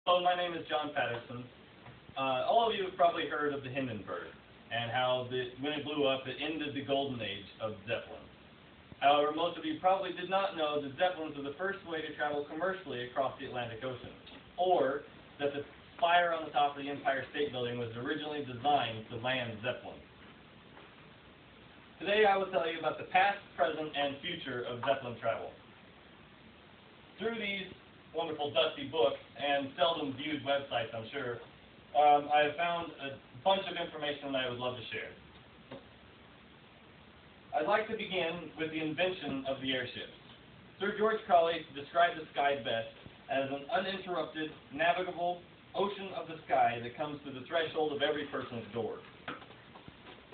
Hello, my name is John Patterson. All of you have probably heard of the Hindenburg and how when it blew up, it ended the golden age of Zeppelins. However, most of you probably did not know that Zeppelins were the first way to travel commercially across the Atlantic Ocean, or that the spire on the top of the Empire State Building was originally designed to land Zeppelins. Today I will tell you about the past, present, and future of Zeppelin travel. Through these wonderful dusty books and seldom viewed websites, I'm sure, I have found a bunch of information that I would love to share. I'd like to begin with the invention of the airships. Sir George Crowley described the sky best as an uninterrupted, navigable ocean of the sky that comes to the threshold of every person's door.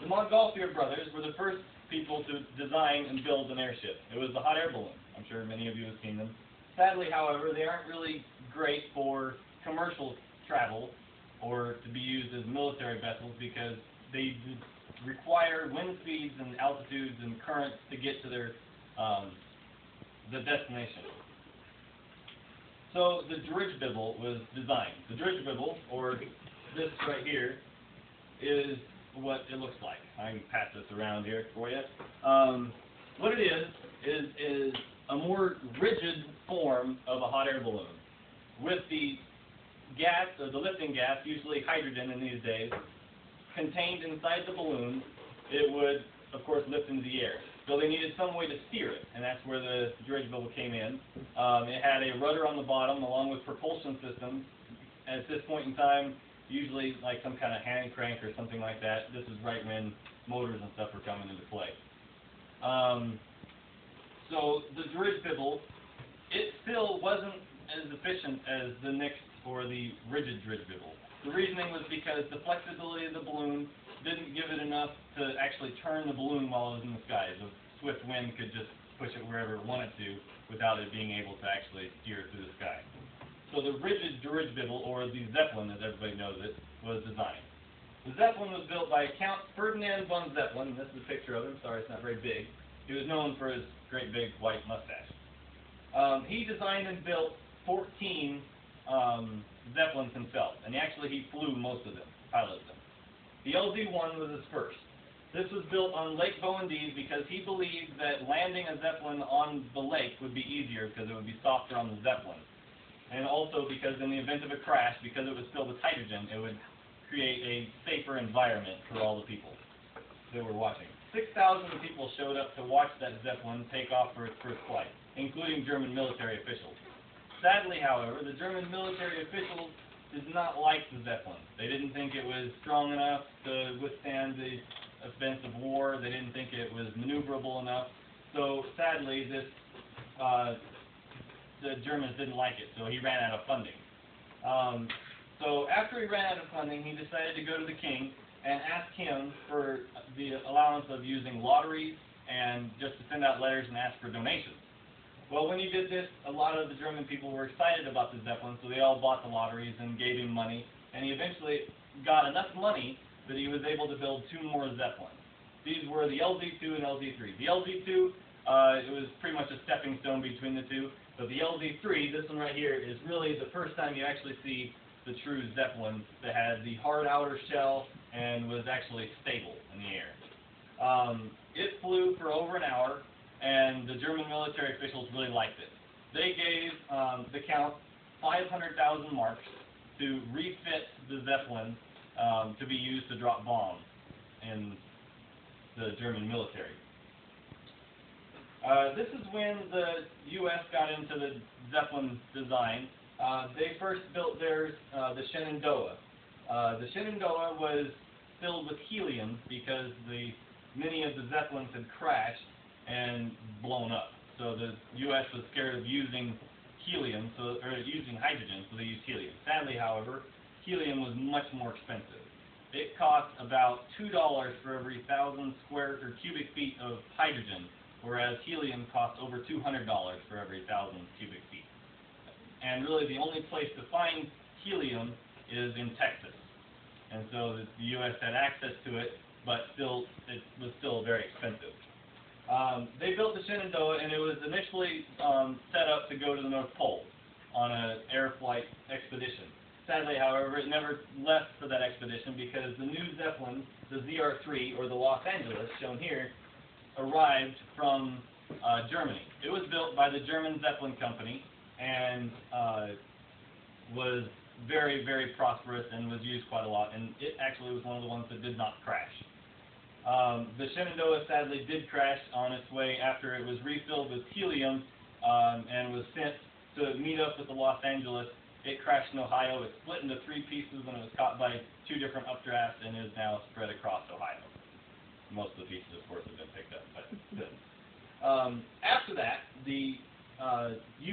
The Montgolfier brothers were the first people to design and build an airship. It was the hot air balloon. I'm sure many of you have seen them. Sadly, however, they aren't really great for commercial travel or to be used as military vessels because they require wind speeds and altitudes and currents to get to their the destination. So the dirigible was designed. The dirigible, or this right here, is what it looks like. I can pass this around here for you. What it is a more rigid form of a hot air balloon. With the gas, or the lifting gas, usually hydrogen in these days, contained inside the balloon, it would, of course, lift into the air. So they needed some way to steer it, and that's where the dirigible came in. It had a rudder on the bottom, along with propulsion systems. At this point in time, usually like some kind of hand crank or something like that. This is right when motors and stuff were coming into play. So the dirigible, it still wasn't as efficient as the mixed or the rigid dirigible. The reasoning was because the flexibility of the balloon didn't give it enough to actually turn the balloon while it was in the sky. The swift wind could just push it wherever it wanted to without it being able to actually steer through the sky. So the rigid dirigible, or the Zeppelin as everybody knows it, was designed. The Zeppelin was built by Count Ferdinand von Zeppelin. This is a picture of him. Sorry, it's not very big. He was known for his great big white mustache. He designed and built 14 Zeppelins himself, and he flew most of them, piloted them. The LZ-1 was his first. This was built on Lake Bowendies because he believed that landing a Zeppelin on the lake would be easier because it would be softer on the Zeppelin. And also because in the event of a crash, because it was filled with hydrogen, it would create a safer environment for all the people that were watching. 6,000 people showed up to watch that Zeppelin take off for its first flight, including German military officials. Sadly, however, the German military officials did not like the Zeppelin. They didn't think it was strong enough to withstand the events of war. They didn't think it was maneuverable enough. So sadly, the Germans didn't like it, so he ran out of funding. So after he ran out of funding, he decided to go to the king and ask him for the allowance of using lotteries and just to send out letters and ask for donations. Well, when he did this, a lot of the German people were excited about the Zeppelin, so they all bought the lotteries and gave him money, and he eventually got enough money that he was able to build 2 more Zeppelins. These were the LZ-2 and LZ-3. The LZ-2, it was pretty much a stepping stone between the two, but the LZ-3, this one right here, is really the first time you actually see the true Zeppelin that had the hard outer shell and was actually stable in the air. It flew for over an hour, and the German military officials really liked it. They gave the Count 500,000 marks to refit the Zeppelin to be used to drop bombs in the German military. This is when the U.S. got into the Zeppelin design. They first built theirs, the Shenandoah. The Shenandoah was filled with helium because many of the Zeppelins had crashed and blown up. So the U.S. was scared of using helium, or using hydrogen, so they used helium. Sadly, however, helium was much more expensive. It cost about $2 for every 1,000 square or cubic feet of hydrogen, whereas helium cost over $200 for every 1,000 cubic feet. And really the only place to find helium is in Texas. And so the U.S. had access to it, but it was still very expensive. They built the Shenandoah, and it was initially set up to go to the North Pole. on an air flight expedition. Sadly, however, it never left for that expedition because the new Zeppelin, the ZR-3, or the Los Angeles, shown here, arrived from Germany. It was built by the German Zeppelin company and was very, very prosperous and was used quite a lot, and it actually was one of the ones that did not crash. The Shenandoah sadly did crash on its way after it was refilled with helium and was sent to meet up with the Los Angeles. It crashed in Ohio. It split into 3 pieces when it was caught by 2 different updrafts and is now spread across Ohio. Most of the pieces, of course, have been picked up, but still. After that, the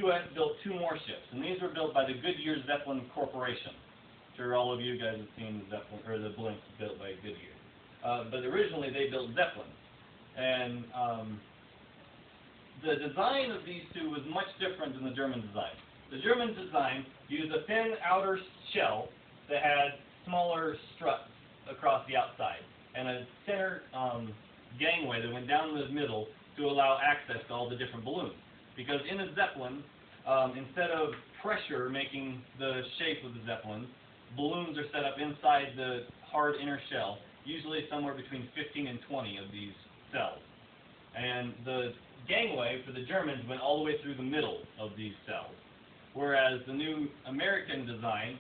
U.S. built 2 more ships, and these were built by the Goodyear Zeppelin Corporation. I'm sure all of you guys have seen the Zeppelin or the blimps built by Goodyear. But originally they built Zeppelins, and the design of these 2 was much different than the German design. The German design used a thin outer shell that had smaller struts across the outside and a center gangway that went down the middle to allow access to all the different balloons. Because in a Zeppelin, instead of pressure making the shape of the Zeppelin, balloons are set up inside the hard inner shell, usually somewhere between 15 and 20 of these cells. And the gangway for the Germans went all the way through the middle of these cells. Whereas the new American design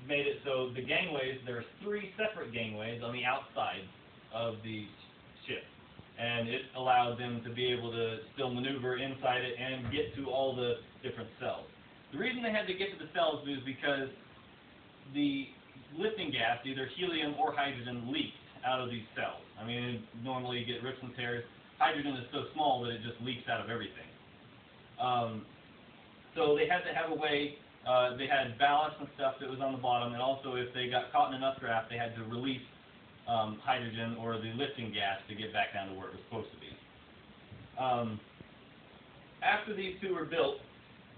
made it so the gangways, there's 3 separate gangways on the outside of the ship. And it allowed them to be able to still maneuver inside it and get to all the different cells. The reason they had to get to the cells was because the lifting gas, either helium or hydrogen, leaked out of these cells. I mean, normally you get rips and tears. Hydrogen is so small that it just leaks out of everything. So they had to have a way, they had ballast and stuff that was on the bottom, and also if they got caught in an updraft, they had to release hydrogen or the lifting gas to get back down to where it was supposed to be. After these 2 were built,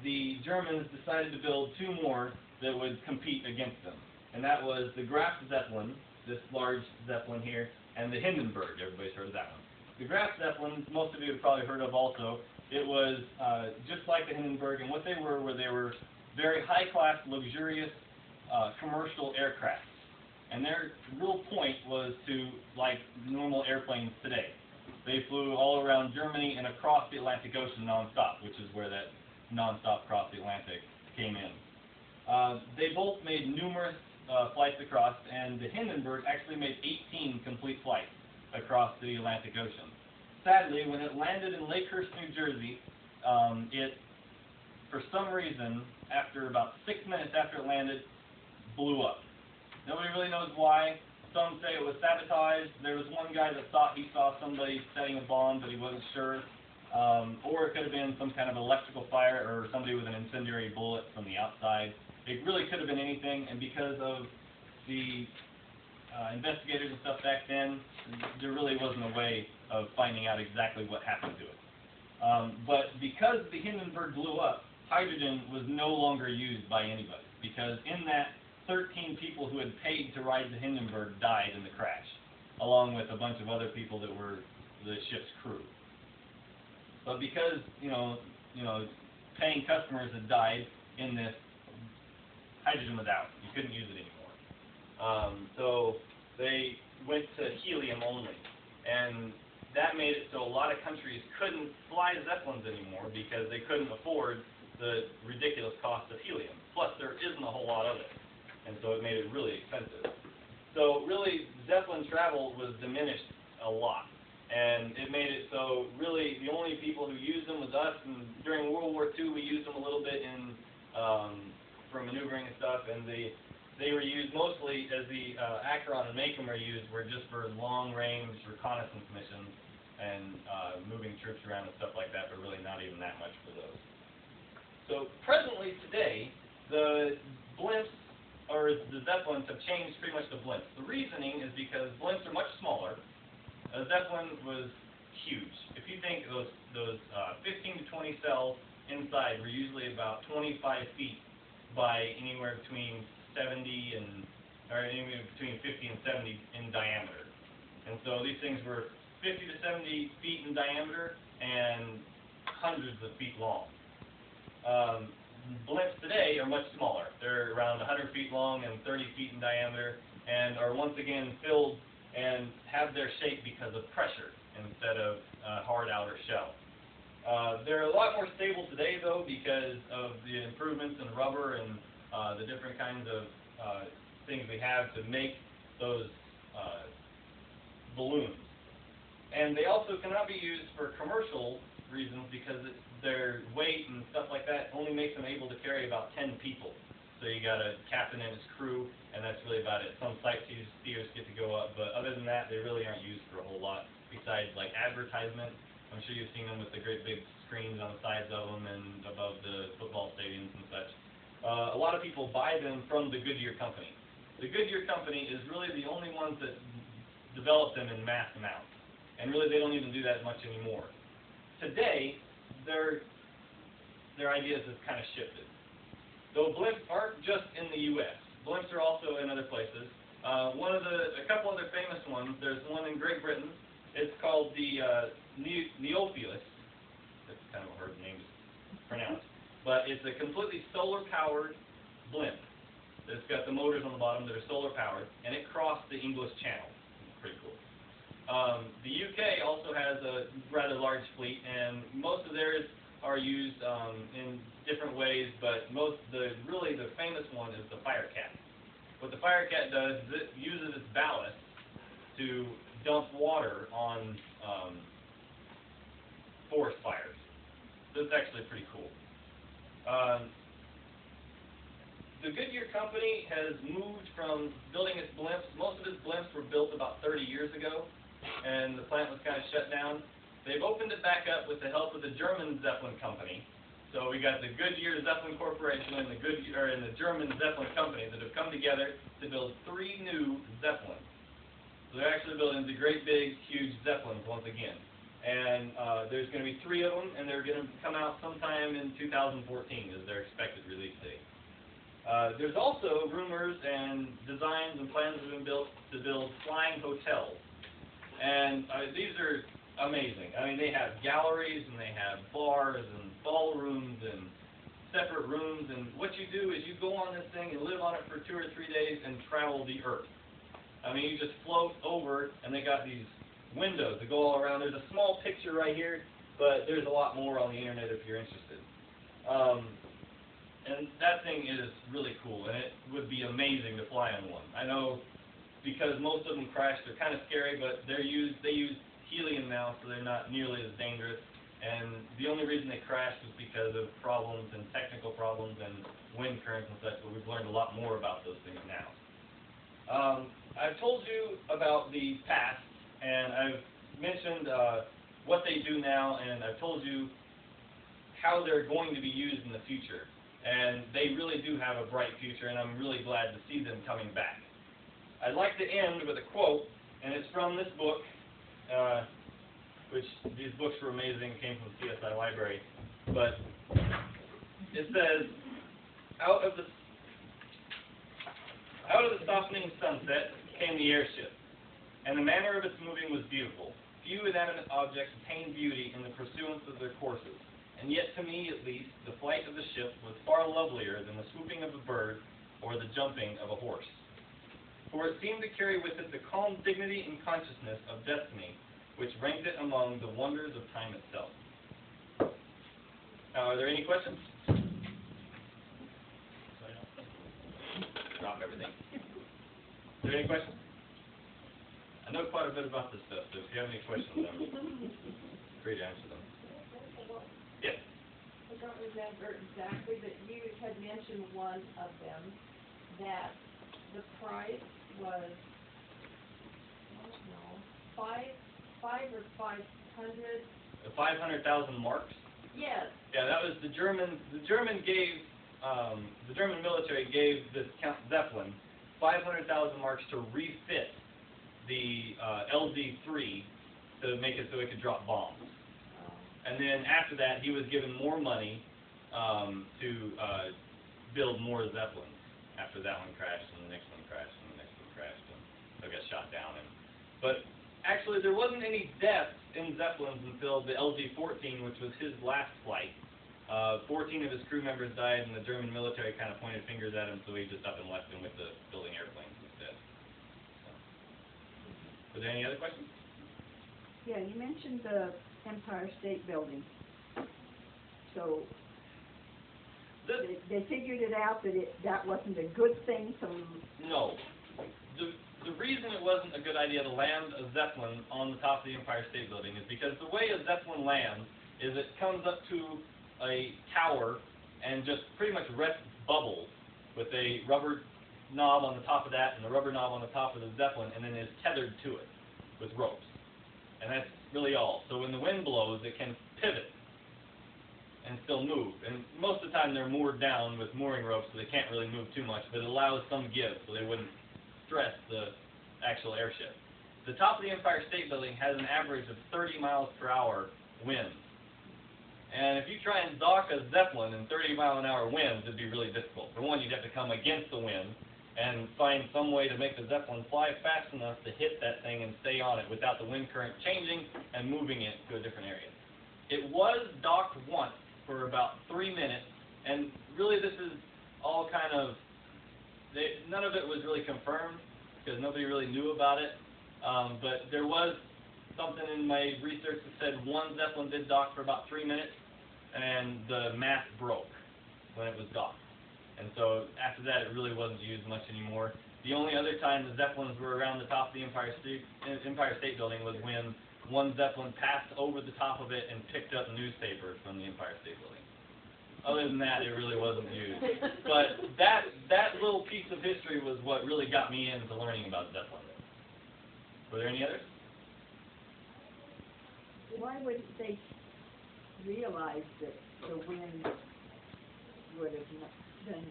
the Germans decided to build 2 more that would compete against them. And that was the Graf Zeppelin, this large Zeppelin here, and the Hindenburg. Everybody's heard of that one. The Graf Zeppelin, most of you have probably heard of also. It was just like the Hindenburg, and what they were very high-class, luxurious commercial aircraft. And their real point was to, like normal airplanes today, they flew all around Germany and across the Atlantic Ocean nonstop, which is where that nonstop across the Atlantic came in. They both made numerous flights across, and the Hindenburg actually made 18 complete flights across the Atlantic Ocean. Sadly, when it landed in Lakehurst, New Jersey, it, for some reason, after about 6 minutes after it landed, blew up. Nobody really knows why. Some say it was sabotaged. There was one guy that thought he saw somebody setting a bomb, but he wasn't sure. Or it could have been some kind of electrical fire or somebody with an incendiary bullet from the outside. It really could have been anything, and because of the investigators and stuff back then, there really wasn't a way of finding out exactly what happened to it. But because the Hindenburg blew up, hydrogen was no longer used by anybody, because in that 13 people who had paid to ride the Hindenburg died in the crash, along with a bunch of other people that were the ship's crew. But because, paying customers had died in this, hydrogen was out. You couldn't use it anymore. So they went to helium only. And that made it so a lot of countries couldn't fly Zeppelins anymore because they couldn't afford the ridiculous cost of helium. Plus, there isn't a whole lot of it. And so it made it really expensive. So really, Zeppelin travel was diminished a lot. And it made it so really the only people who used them was us. And during World War II, we used them a little bit in for maneuvering and stuff. And they were used mostly as the Acheron and Macon were used were just for long-range reconnaissance missions and moving troops around and stuff like that, but really not even that much for those. So presently today, the blimps or the Zeppelins have changed pretty much to blimps. The reasoning is because blimps are much smaller. A Zeppelin was huge. If you think those 15 to 20 cells inside were usually about 25 feet by anywhere between 50 and 70 in diameter. And so these things were 50 to 70 feet in diameter and hundreds of feet long. blimps today are much smaller. They're around 100 feet long and 30 feet in diameter, and are once again filled and have their shape because of pressure instead of hard outer shell. They're a lot more stable today, though, because of the improvements in rubber and the different kinds of things we have to make those balloons. And they also cannot be used for commercial reasons because their weight and stuff like that only makes them able to carry about 10 people. So you got a captain and his crew, and that's really about it. Some sightseers get to go up, but other than that, they really aren't used for a whole lot besides like advertisement. I'm sure you've seen them with the great big screens on the sides of them and above the football stadiums and such. A lot of people buy them from the Goodyear company. The Goodyear company is really the only ones that develop them in mass amounts. And really, they don't even do that much anymore. Today, their ideas have kind of shifted. Though blimps aren't just in the U.S. Blimps are also in other places. A couple other famous ones. There's one in Great Britain. It's called the Neophilis. That's kind of a hard name to pronounce. But it's a completely solar-powered blimp. It's got the motors on the bottom that are solar-powered, and it crossed the English Channel. It's pretty cool. The UK also has a rather large fleet, and most of theirs are used in different ways, but really the famous one is the Firecat. What the Firecat does is it uses its ballast to dump water on forest fires. So it's actually pretty cool. The Goodyear company has moved from building its blimps. Most of its blimps were built about 30 years ago, and the plant was kind of shut down. They've opened it back up with the help of the German Zeppelin company. So we got the Goodyear Zeppelin Corporation and the German Zeppelin company that have come together to build 3 new Zeppelins. So they're actually building the great big, huge Zeppelins once again. And there's going to be 3 of them, and they're going to come out sometime in 2014 as their expected release date. There's also rumors and designs and plans that have been built to build flying hotels. And these are amazing. I mean, they have galleries, and they have bars, and ballrooms, and separate rooms. And what you do is you go on this thing and live on it for 2 or 3 days and travel the Earth. I mean, you just float over, and they got these windows that go all around. There's a small picture right here, but there's a lot more on the internet if you're interested. And that thing is really cool, and it would be amazing to fly on one. I know because most of them crash, they're kind of scary, but they use helium now, so they're not nearly as dangerous. And the only reason they crashed was because of problems and technical problems and wind currents and such, but we've learned a lot more about those things now. I've told you about the past, and I've mentioned what they do now, and I've told you how they're going to be used in the future. And they really do have a bright future, and I'm really glad to see them coming back. I'd like to end with a quote, and it's from this book, which these books were amazing, came from the CSI library. But it says, out of the softening sunset came the airship, and the manner of its moving was beautiful. Few inanimate objects attained beauty in the pursuance of their courses. And yet, to me at least, the flight of the ship was far lovelier than the swooping of a bird or the jumping of a horse. For it seemed to carry with it the calm dignity and consciousness of destiny, which ranked it among the wonders of time itself. Now, are there any questions? Drop everything. Are there any questions? I know quite a bit about this stuff, so if you have any questions, I'm free to answer them. Yes. I don't remember exactly, but you had mentioned one of them, that the price was, I don't know, five or 500. 500,000 marks? Yes. Yeah, that was the German military gave this Count Zeppelin 500,000 marks to refit the LZ-3 to make it so it could drop bombs. And then after that, he was given more money to build more Zeppelins. After that one crashed, and the next one crashed, and the next one crashed, and so got shot down. But actually, there wasn't any deaths in Zeppelins until the LZ-14, which was his last flight. 14 of his crew members died, and the German military kind of pointed fingers at him, so he just up and left him with the building airplanes instead. So. Was there any other questions? Yeah, you mentioned the Empire State Building. So they figured it out that that wasn't a good thing, so... No. The reason it wasn't a good idea to land a Zeppelin on the top of the Empire State Building is because the way a Zeppelin lands is it comes up to a tower and just pretty much rests bubbles with a rubber knob on the top of that and a rubber knob on the top of the Zeppelin, and then is tethered to it with ropes. And that's really all. So when the wind blows, it can pivot and still move. And most of the time they're moored down with mooring ropes, so they can't really move too much, but it allows some give so they wouldn't stress the actual airship. The top of the Empire State Building has an average of 30 miles per hour wind. And if you try and dock a Zeppelin in 30-mile-an-hour winds, it'd be really difficult. For one, you'd have to come against the wind and find some way to make the Zeppelin fly fast enough to hit that thing and stay on it without the wind current changing and moving it to a different area. It was docked once for about 3 minutes, and really this is all kind of, none of it was really confirmed because nobody really knew about it, but there was something in my research that said one Zeppelin did dock for about 3 minutes, and the mast broke when it was docked. And so after that, it really wasn't used much anymore. The only other time the Zeppelins were around the top of the Empire State Building was when one Zeppelin passed over the top of it and picked up newspapers from the Empire State Building. Other than that, it really wasn't used. But that little piece of history was what really got me into learning about Zeppelin. Were there any others? Why wouldn't they realize that the wind would have been...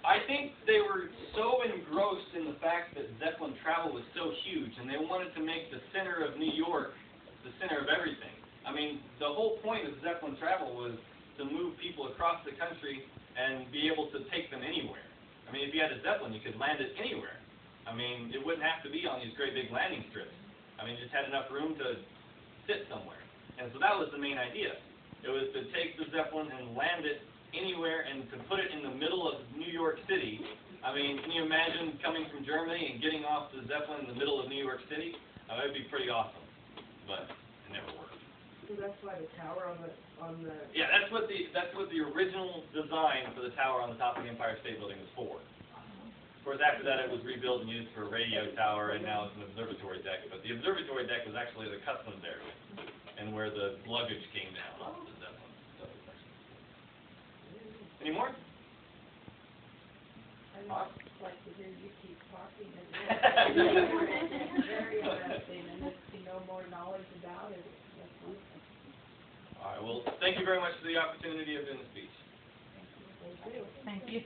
I think they were so engrossed in the fact that Zeppelin travel was so huge, and they wanted to make the center of New York the center of everything. I mean, the whole point of Zeppelin travel was to move people across the country and be able to take them anywhere. I mean, if you had a Zeppelin, you could land it anywhere. I mean, it wouldn't have to be on these great big landing strips. I mean, it just had enough room to sit somewhere. And so that was the main idea. It was to take the Zeppelin and land it anywhere and to put it in the middle of New York City. I mean, can you imagine coming from Germany and getting off the Zeppelin in the middle of New York City? That would be pretty awesome, but it never worked. So that's why the tower on the... Yeah, that's what the original design for the tower on the top of the Empire State Building was for. Of course, after that it was rebuilt and used for a radio tower, and now it's an observatory deck. But the observatory deck was actually the customs area, and where the luggage came down off the Zeppelin. Any more? I'd like to hear you keep talking. It's very interesting, and to know more knowledge about it. That's wonderful. All right, well, thank you very much for the opportunity of doing the speech. Thank you. Thank you.